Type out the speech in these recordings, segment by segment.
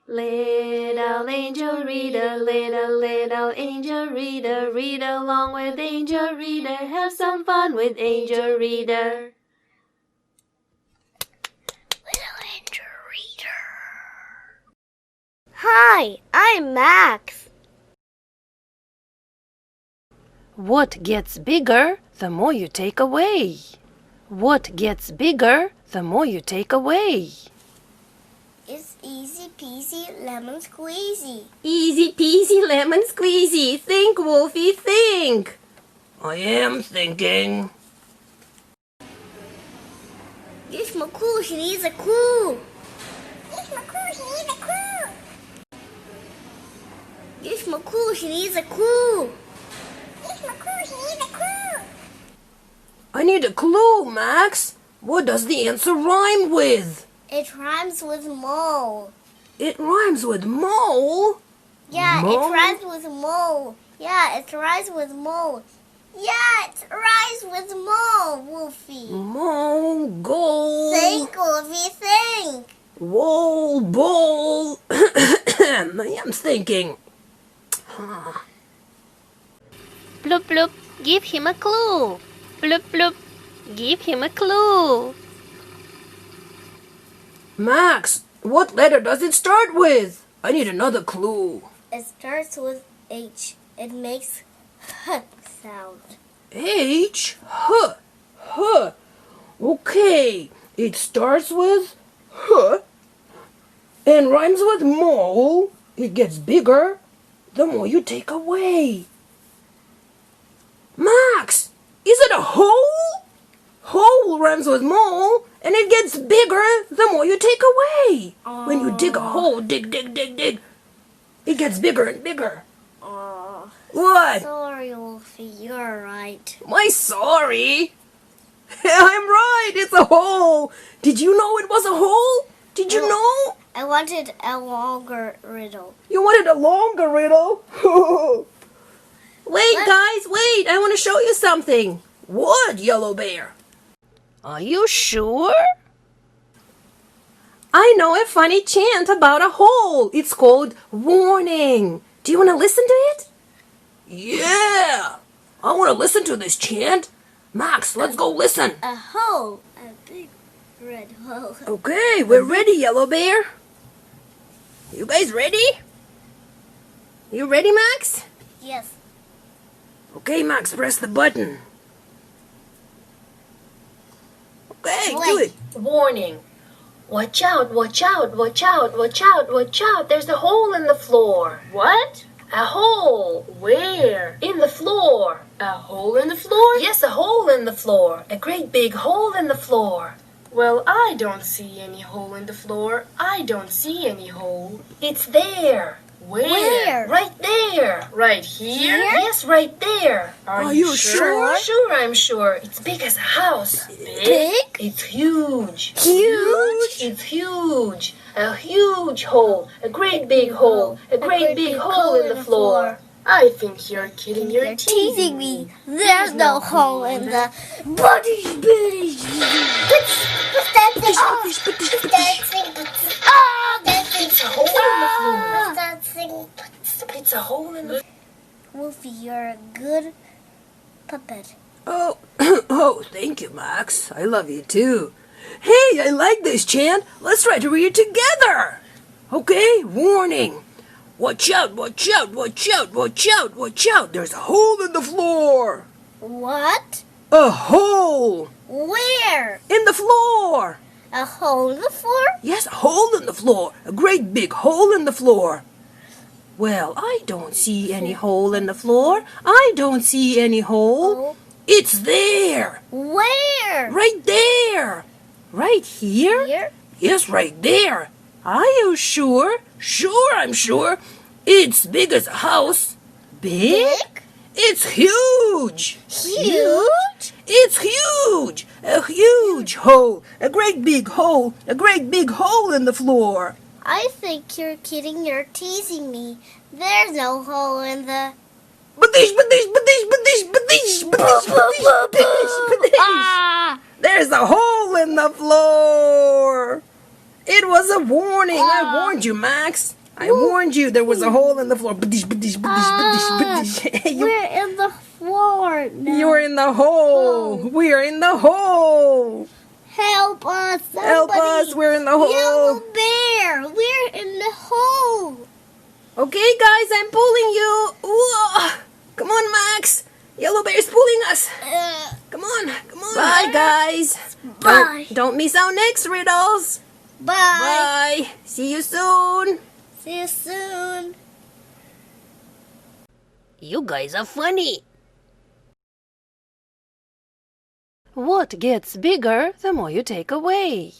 Little angel reader, little angel reader, read along with angel reader, have some fun with angel reader. Little angel reader. Hi, I'm Max. What gets bigger, the more you take away? What gets bigger, the more you take away? It's easy peasy lemon squeezy. Easy peasy lemon squeezy. Think, Wolfie, think. I am thinking. Give me a clue, she needs a clue. Give me a clue, she needs a clue. Give me a clue, she needs a clue. Give me a clue, she needs a clue. I need a clue, Max. What does the answer rhyme with? It rhymes with mole. It rhymes with mole? Yeah, Mole? it rhymes with mole. Yeah, it rhymes with mole. Yeah, it rhymes with mole, Wolfie. Mole, goal. Think, Wolfie, think. Wall, ball. I am thinking. Bloop bloop, give him a clue. Bloop bloop, give him a clue. Max, what letter does it start with? I need another clue. It starts with H. It makes H sound. H? Huh. Huh. Okay. It starts with huh and rhymes with mole. It gets bigger the more you take away. Max, is it a hole? Hole rhymes with mole, and it gets bigger the more you take away. When you dig a hole, dig, dig, dig, dig, it gets bigger and bigger. Oh, What? sorry, Wolfie, you're right. Am I sorry? I'm right, it's a hole. Did you know it was a hole? Did you know? I wanted a longer riddle. You wanted a longer riddle? Wait, guys, wait. I want to show you something. What, Yellow Bear? Are you sure? I know a funny chant about a hole. It's called warning. Do you want to listen to it? Yeah. I want to listen to this chant. Max, let's go listen. A hole. A big red hole. Okay, we're ready, Yellow Bear. You guys ready? You ready, Max? Yes. Okay, Max, press the button. Okay, do it. Warning. Watch out, watch out, watch out, watch out, watch out. There's a hole in the floor. What? A hole. Where? In the floor. A hole in the floor? Yes, a hole in the floor. A great big hole in the floor. Well, I don't see any hole in the floor. I don't see any hole. It's there. Where? Right there. Right here? Yes, right there. Are you sure? Sure, I'm sure. It's big as a house. Big? It's huge. Huge? It's huge. A huge hole. A great big hole. A great big hole in the floor. I think you're kidding. You're You're teasing me. There's no hole in the body. It's a hole in the floor. Dancing. It's a hole in the Wolfie, you're a good puppet. Oh, oh, thank you, Max. I love you too. Hey, I like this chant. Let's try to read it together. Okay, warning. Watch out, watch out, watch out, watch out, watch out. There's a hole in the floor. What? A hole Where? in the floor. A hole in the floor? Yes, a hole in the floor. A great big hole in the floor. Well, I don't see any hole in the floor. I don't see any hole. Oh. It's there. Where? Right there. Right here? Here? Yes, right there. Are you sure? Sure, I'm sure. It's big as a house. Big? It's huge. Huge? It's huge. A huge hole. A great big hole. A great big hole in the floor. I think you're kidding. You're teasing me. There's no hole in the... There's a hole in the floor. It was a warning. I warned you, Max. I warned you. There was a hole in the floor. We're in the floor now. You're in the hole. We're in the hole. Help us! Somebody. Help us. We're in the hole. Yellow bear, we're in the hole. Okay, guys, I'm pulling you. Whoa. Come on, Max. Yellow bear's pulling us. Come on. Bye, guys. Bye. Don't miss our next riddles. Bye. Bye. See you soon. See you soon. You guys are funny. What gets bigger the more you take away?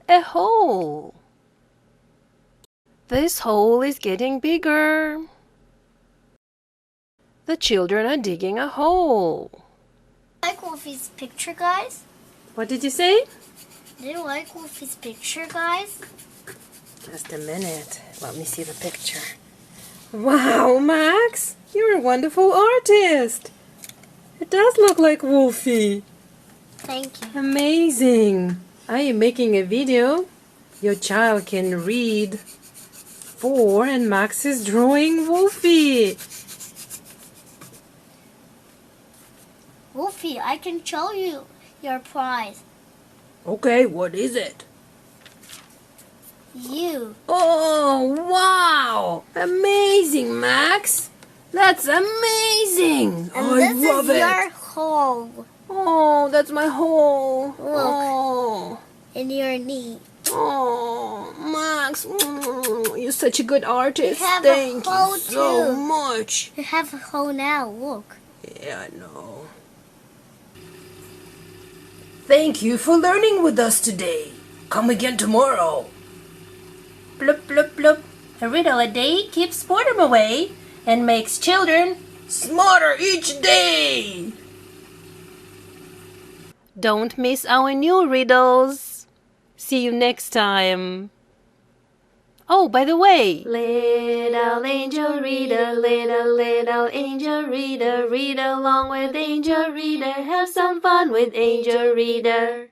A hole. This hole is getting bigger. The children are digging a hole. Like Wolfie's picture, guys? What did you say? Do you like Wolfie's picture, guys? Just a minute. Let me see the picture. Wow, Max. You're a wonderful artist. It does look like Wolfie. Thank you. Amazing. I am making a video. Your child can read 4 and Max is drawing Wolfie. Wolfie, I can show you your prize. Okay, what is it? You. Oh, wow. Amazing, Max. That's amazing. And I this love is it. your hole. Oh, that's my hole. Look. Oh. And your knee. Oh, Max, you're such a good artist. You have Thank a hole you so too. much. You have a hole now, look. Yeah, I know. Thank you for learning with us today. Come again tomorrow. Bloop, bloop, bloop. A riddle a day keeps boredom away and makes children Smarter each day. Don't miss our new riddles. See you next time. Oh, by the way. Little angel reader, little angel reader, read along with angel reader, have some fun with angel reader.